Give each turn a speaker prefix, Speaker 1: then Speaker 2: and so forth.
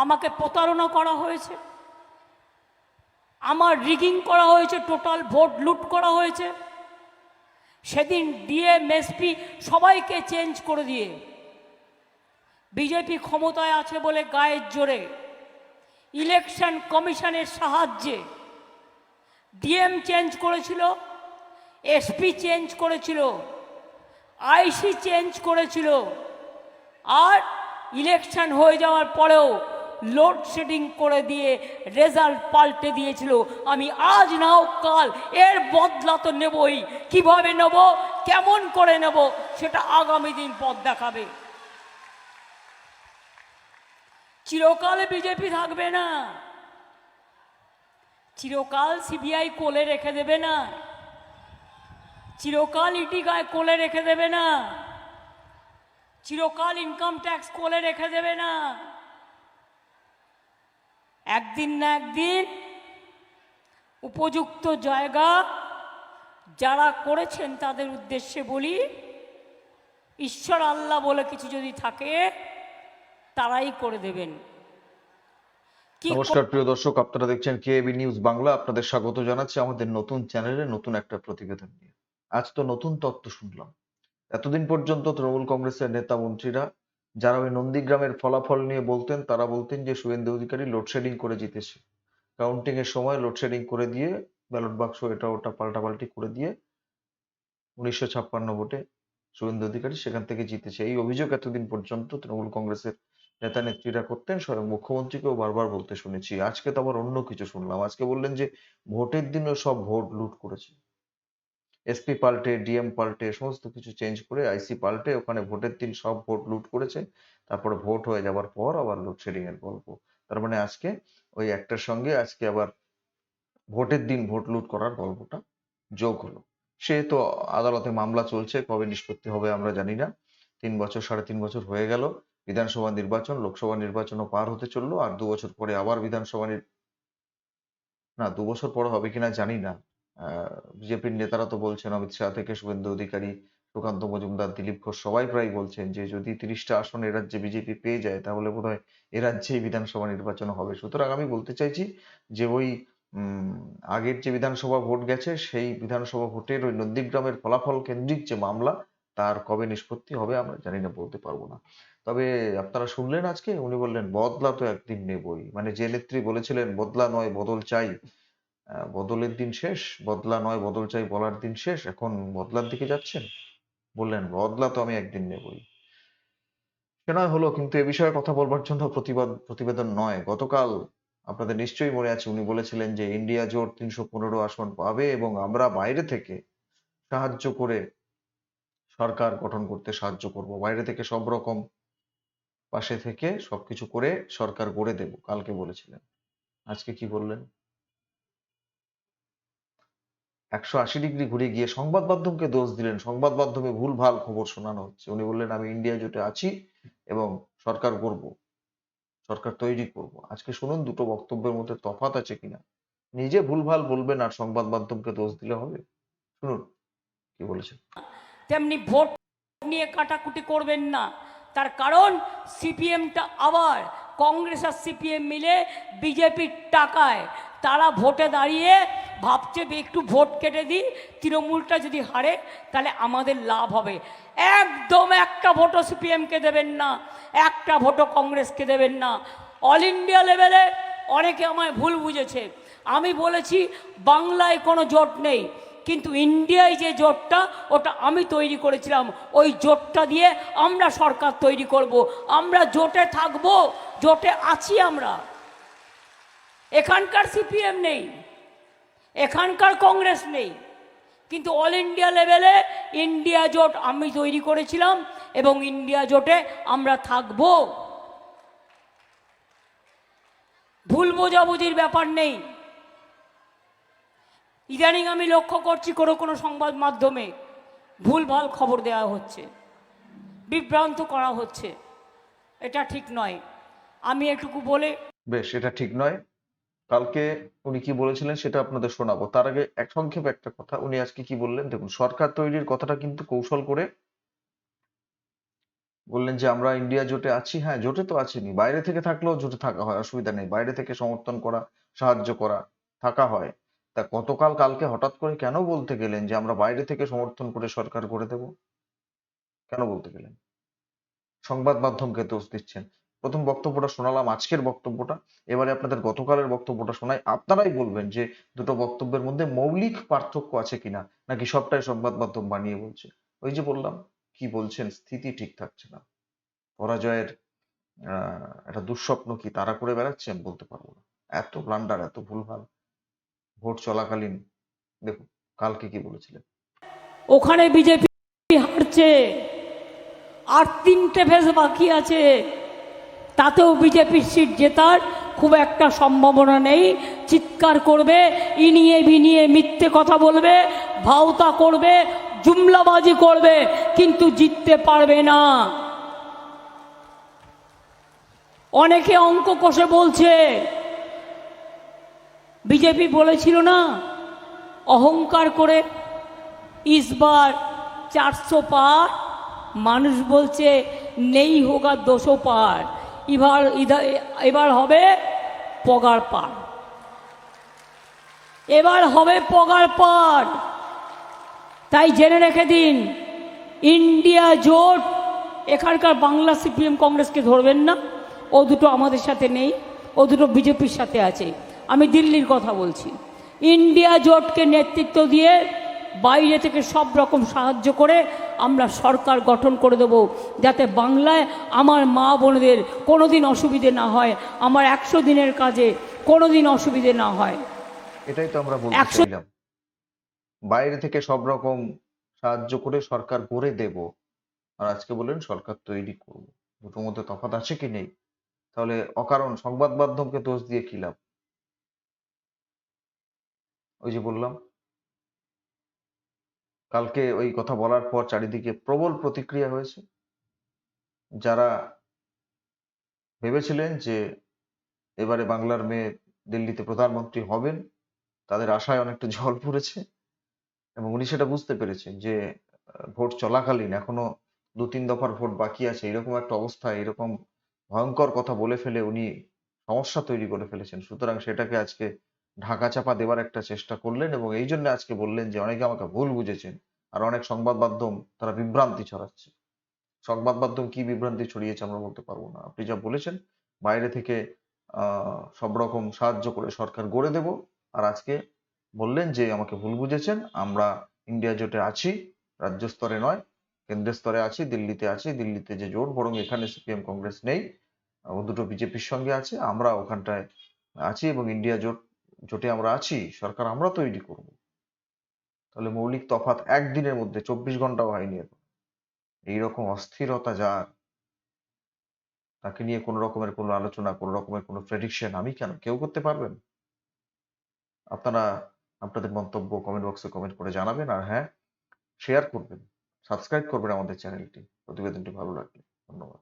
Speaker 1: আমাকে প্রতারণা করা হয়েছে, আমার রিগিং করা হয়েছে, টোটাল ভোট লুট করা হয়েছে। সেদিন ডিএম এসপি সবাইকে চেঞ্জ করে দিয়ে বিজেপি ক্ষমতায় আছে বলে গায়ের জোরে ইলেকশন কমিশনের সাহায্যে ডিএম চেঞ্জ করেছিল, এসপি চেঞ্জ করেছিল, আইসি চেঞ্জ করেছিল, আর ইলেকশন হয়ে যাওয়ার পরেও লোডশেডিং করে দিয়ে রেজাল্ট পাল্টে দিয়েছিল। আমি আজ নাও কাল এর বদলা তো নেবই। কিভাবে নেব, কেমন করে নেব, সেটা আগামী দিন পথ দেখাবে। চিরকাল বিজেপি থাকবে না, চিরকাল সিবিআই কোলে রেখে দেবে না, চিরকাল ইডি গায়ে কোলে রেখে দেবে না, চিরকাল ইনকাম ট্যাক্স কোলে রেখে দেবে না। একদিন না একদিন উপযুক্ত জায়গা যারা করেছেন তাদের উদ্দেশ্যে বলি, ঈশ্বর আল্লাহ বলে কিছু যদি থাকে তারাই করে দেবেন।
Speaker 2: নমস্কার প্রিয় দর্শক, আপনারা দেখছেন কেএবি নিউজ বাংলা। আপনাদের স্বাগত জানাচ্ছি আমাদের নতুন চ্যানেলে নতুন একটা প্রতিবেদন নিয়ে। আজ তো নতুন তথ্য শুনলাম। এতদিন পর্যন্ত তৃণমূল কংগ্রেসের নেতা মন্ত্রীরা যারা ওই নন্দীগ্রামের ফলাফল নিয়ে বলতেন, তারা বলতেন যে শুভেন্দু অধিকারী লোডশেডিং করে জিতেছে। কাউন্টিং এর সময় লোডশেডিং করে দিয়ে ব্যালট বাক্স এটা ওটা পাল্টাপাল্টি করে দিয়ে 1956 ভোটে শুভেন্দু অধিকারী সেখান থেকে জিতেছে। এই অভিযোগ এতদিন পর্যন্ত তৃণমূল কংগ্রেসের নেতা নেত্রীরা করতেন, স্বয়ং মুখ্যমন্ত্রীকেও বারবার বলতে শুনেছি। আজকে তো আবার অন্য কিছু শুনলাম। আজকে বললেন যে ভোটের দিনও সব ভোট লুট করেছে, এসপি পাল্টে, ডিএম পাল্টে, সমস্ত কিছু চেঞ্জ করে, আইসি পাল্টে ওখানে ভোটের দিন সব ভোট লুট করেছে। তারপরে ভোট হয়ে যাবার পর আবার লোডশেডিং এর গল্প। তার মানে আজকে ওই একটার সঙ্গে আজকে আবার ভোটের দিন ভোট লুট করার গল্পটা যোগ হলো। সে তো আদালতে মামলা চলছে, কবে নিষ্পত্তি হবে আমরা জানি না। 3 বছর 3.5 বছর হয়ে গেল। বিধানসভা নির্বাচন, লোকসভা নির্বাচনও পার হতে চললো, আর 2 বছর পরে আবার বিধানসভা না, 2 বছর পরে হবে কিনা জানি না। বিজেপির নেতারা তো বলছেন, অমিত শাহ থেকে শুভেন্দু অধিকারী, সুকান্ত মজুমদার, দিলীপ ঘোষ সবাই প্রায় বলছেন যে যদি 30টা আসন এ রাজ্যে বিজেপি পেয়ে যায় তাহলে বোধহয় এ রাজ্যেই বিধানসভা নির্বাচন হবে। সুতরাং আমি বলতে চাইছি যে ওই উম আগের যে বিধানসভা ভোট গেছে সেই বিধানসভা ভোটের ওই নন্দীগ্রামের ফলাফল কেন্দ্রিক যে মামলা, তার কবে নিষ্পত্তি হবে আমরা জানি না, বলতে পারবো না। তবে আপনারা শুনলেন আজকে উনি বললেন বদলা তো একদিন নেবই। মানে যে নেত্রী বলেছিলেন বদলা নয় বদল চাই, বদলের দিন শেষ, বদলা নয় বদল চাই বলার দিন শেষ, এখন বদলার দিকে যাচ্ছেন। বললেন বদলা তো আমি একদিন নেবই। সে নয় হলো, কিন্তু এ বিষয়ে কথা বলবার জন্য প্রতিবেদন নয়। গতকাল আপনাদের নিশ্চয়ই মনে আছে উনি বলেছিলেন যে ইন্ডিয়া জোট 315 আসন পাবে এবং আমরা বাইরে থেকে সাহায্য করে সরকার গঠন করতে সাহায্য করব, বাইরে থেকে সব রকম পাশে থেকে সবকিছু করে সরকার গড়ে দেব, কালকে বলেছিলেন। আজকে কি বললেন? 180 ডিগ্রি ঘুরে গিয়ে সংবাদ মাধ্যমকে দোষ দিলেন। সংবাদ মাধ্যমে ভুলভাল খবর শোনানো হচ্ছে। উনি বললেন আমি ইন্ডিয়া জোটে আছি এবং সরকার করব, সরকার তৈরি করব। আজকে শুনুন দুটো বক্তব্যের মধ্যে তফাৎ আছে কিনা। নিজে ভুলভাল বলবেন আর সংবাদ মাধ্যমকে দোষ দিলে হবে? শুনুন কি বলেছেন।
Speaker 1: তেমনি ভোট নিয়ে কাটাকুটি করবেন না। তার কারণ সিপিএমটা আবার কংগ্রেস আর সিপিএম মিলে বিজেপির টাকায় তারা ভোটে দাঁড়িয়ে ভাবছে একটু ভোট কেটে দিই, তৃণমূলটা যদি হারে তাহলে আমাদের লাভ হবে। একদম একটা ভোটও সিপিএমকে দেবেন না, একটা ভোটও কংগ্রেসকে দেবেন না। অল ইন্ডিয়া লেভেলে অনেকে আমায় ভুল বুঝেছে। আমি বলেছি বাংলায় কোনো জোট নেই, কিন্তু ইন্ডিয়ায় যে জোটটা ওটা আমি তৈরি করেছিলাম। ওই জোটটা দিয়ে আমরা সরকার তৈরি করব, আমরা জোটে থাকব, জোটে আছি আমরা। এখানকার সিপিএম নেই, এখানকার কংগ্রেস নেই, কিন্তু অল ইন্ডিয়া লেভেলে ইন্ডিয়া জোট আমি তৈরি করেছিলাম এবং ইন্ডিয়া জোটে আমরা থাকব। ভুল বোঝাবুঝির ব্যাপার নেই। ইদানিং আমি লক্ষ্য করছি কোনো সংবাদ মাধ্যমে ভুলভাল খবর দেওয়া হচ্ছে, বিভ্রান্ত করা হচ্ছে। এটা ঠিক নয়। আমি এটুকু বলে
Speaker 2: বেশ, এটা ঠিক নয়। কালকে উনি কি বলেছিলেন সেটা আপনাদের শোনাবো। তার আগে এক সংক্ষেপে একটা কথা, উনি আজকে কি বললেন দেখুন। সরকার তৈরির কথাটা কিন্তু কৌশল করে বললেন যে আমরা ইন্ডিয়া জোটে আছি। হ্যাঁ, জোটে তো আছেনই, বাইরে থেকে থাকলেও জোটে থাকা হয়, অসুবিধা নেই। বাইরে থেকে সমর্থন করা, সাহায্য করা, থাকা হয়। তা কালকে হঠাৎ করে কেন বলতে গেলেন যে আমরা বাইরে থেকে সমর্থন করে সরকার করে দেব? কেন বলতে গেলেন? সংবাদ মাধ্যমকে দোষ দিচ্ছেন। প্রথম বক্তব্যটা শোনালাম, আজকের বক্তব্যটা। এবারে আপনাদের গতকালের বক্তব্যটা শোনাই। আপনারাই বলবেন যে দুটো বক্তব্যের মধ্যে মৌলিক পার্থক্য আছে কিনা, নাকি সবটাই সংবাদ মাধ্যম বানিয়ে বলছে। ওই যে বললাম, কি বলছেন, স্থিতি ঠিক থাকছে না। পরাজয়ের একটা দুঃস্বপ্ন কি তারা করে বেড়াচ্ছেন? বলতে পারবো না। এত ব্লান্ডার, এত ভুলভাল ভোট চলাকালীন। দেখুন কালকে কি বলেছিলেন।
Speaker 1: ওখানে বিজেপি হারছে, আর 3টে ফেজ বাকি আছে, তাতেও বিজেপির সিট জেতার খুব একটা সম্ভাবনা নেই। চিৎকার করবে, ইনিয়ে বিনিয়ে মিথ্যে কথা বলবে, ভাওতা করবে, জুমলাবাজি করবে, কিন্তু জিততে পারবে না। অনেকে অঙ্ক কষে বলছে, বিজেপি বলেছিল না অহংকার করে ইসবার 400 পার, মানুষ বলছে নেই হোগা 200 পার, এবার হবে পগার পার, এবার হবে পগার পার। তাই জেনে রেখে দিন, ইন্ডিয়া জোট, এখানকার বাংলা সিপিএম কংগ্রেসকে ধরবেন না, ও দুটো আমাদের সাথে নেই, ও দুটো বিজেপির সাথে আছে। আমি দিল্লির কথা বলছি। ইন্ডিয়া জোটকে নেতৃত্ব দিয়ে বাইরে থেকে সব রকম সাহায্য করে আমরা সরকার গঠন করে দেব, যাতে বাংলায় আমার মা বোনদের কোনোদিন অসুবিধে না হয়, আমার 100 দিনের কাজে কোনোদিন অসুবিধে না হয়।
Speaker 2: এটাই তো আমরা বলতে চাইলাম, বাইরে থেকে সব রকম সাহায্য করে সরকার গড়ে দেব, আর আজকে বললেন সরকার তৈরি করব। দুটোর মধ্যে তফাৎ আছে কি নেই? তাহলে অকারণ সংবাদ মাধ্যমকে দোষ দিয়ে কি লাভ? ওই যে বললাম, কালকে ওই কথা বলার পর চারিদিকে প্রবল প্রতিক্রিয়া হয়েছে। যারা ভেবেছিলেন যে এবারে বাংলার মেয়ে দিল্লিতে প্রধানমন্ত্রী হবেন, তাদের আশায় অনেকটা জল পড়েছে, এবং উনি সেটা বুঝতে পেরেছেন যে ভোট চলাকালীন এখনো 2-3 দফার ভোট বাকি আছে, এরকম একটা অবস্থায় এরকম ভয়ঙ্কর কথা বলে ফেলে উনি সমস্যা তৈরি করে ফেলেছেন। সুতরাং সেটাকে আজকে ঢাকা চাপা দেওয়ার একটা চেষ্টা করলেন, এবং এই জন্য আজকে বললেন যে অনেকে আমাকে ভুল বুঝেছেন, আর অনেক সংবাদ মাধ্যম তারা বিভ্রান্তি ছড়াচ্ছে। সংবাদ মাধ্যম কি বিভ্রান্তি ছড়িয়েছে আমরা বলতে পারবো না। আপনি যা বলেছেন, বাইরে থেকে সব রকম সাহায্য করে সরকার গড়ে দেব, আর আজকে বললেন যে আমাকে ভুল বুঝেছেন, আমরা ইন্ডিয়া জোটে আছি, রাজ্য স্তরে নয়, কেন্দ্রের স্তরে আছি, দিল্লিতে আছি। দিল্লিতে যে জোট, বরং এখানে সিপিএম কংগ্রেস নেই, ও দুটো বিজেপির সঙ্গে আছে, আমরা ওখানটায় আছি, এবং ইন্ডিয়া জোটে আমরা আছি, সরকার আমরা তৈরি করব। তাহলে মৌলিক তফাৎ একদিনের মধ্যে, 24 ঘন্টাও হয়নি এখন। এইরকম অস্থিরতা যার, তাকে নিয়ে কোনো রকমের কোনো আলোচনা, কোনো রকমের কোনো প্রেডিকশন আমি কেন, কেউ করতে পারবেন? আপনারা আপনাদের মন্তব্য কমেন্ট বক্সে কমেন্ট করে জানাবেন, আর হ্যাঁ, শেয়ার করবেন, সাবস্ক্রাইব করবেন আমাদের চ্যানেলটি প্রতিবেদনটি ভালো লাগলে। ধন্যবাদ।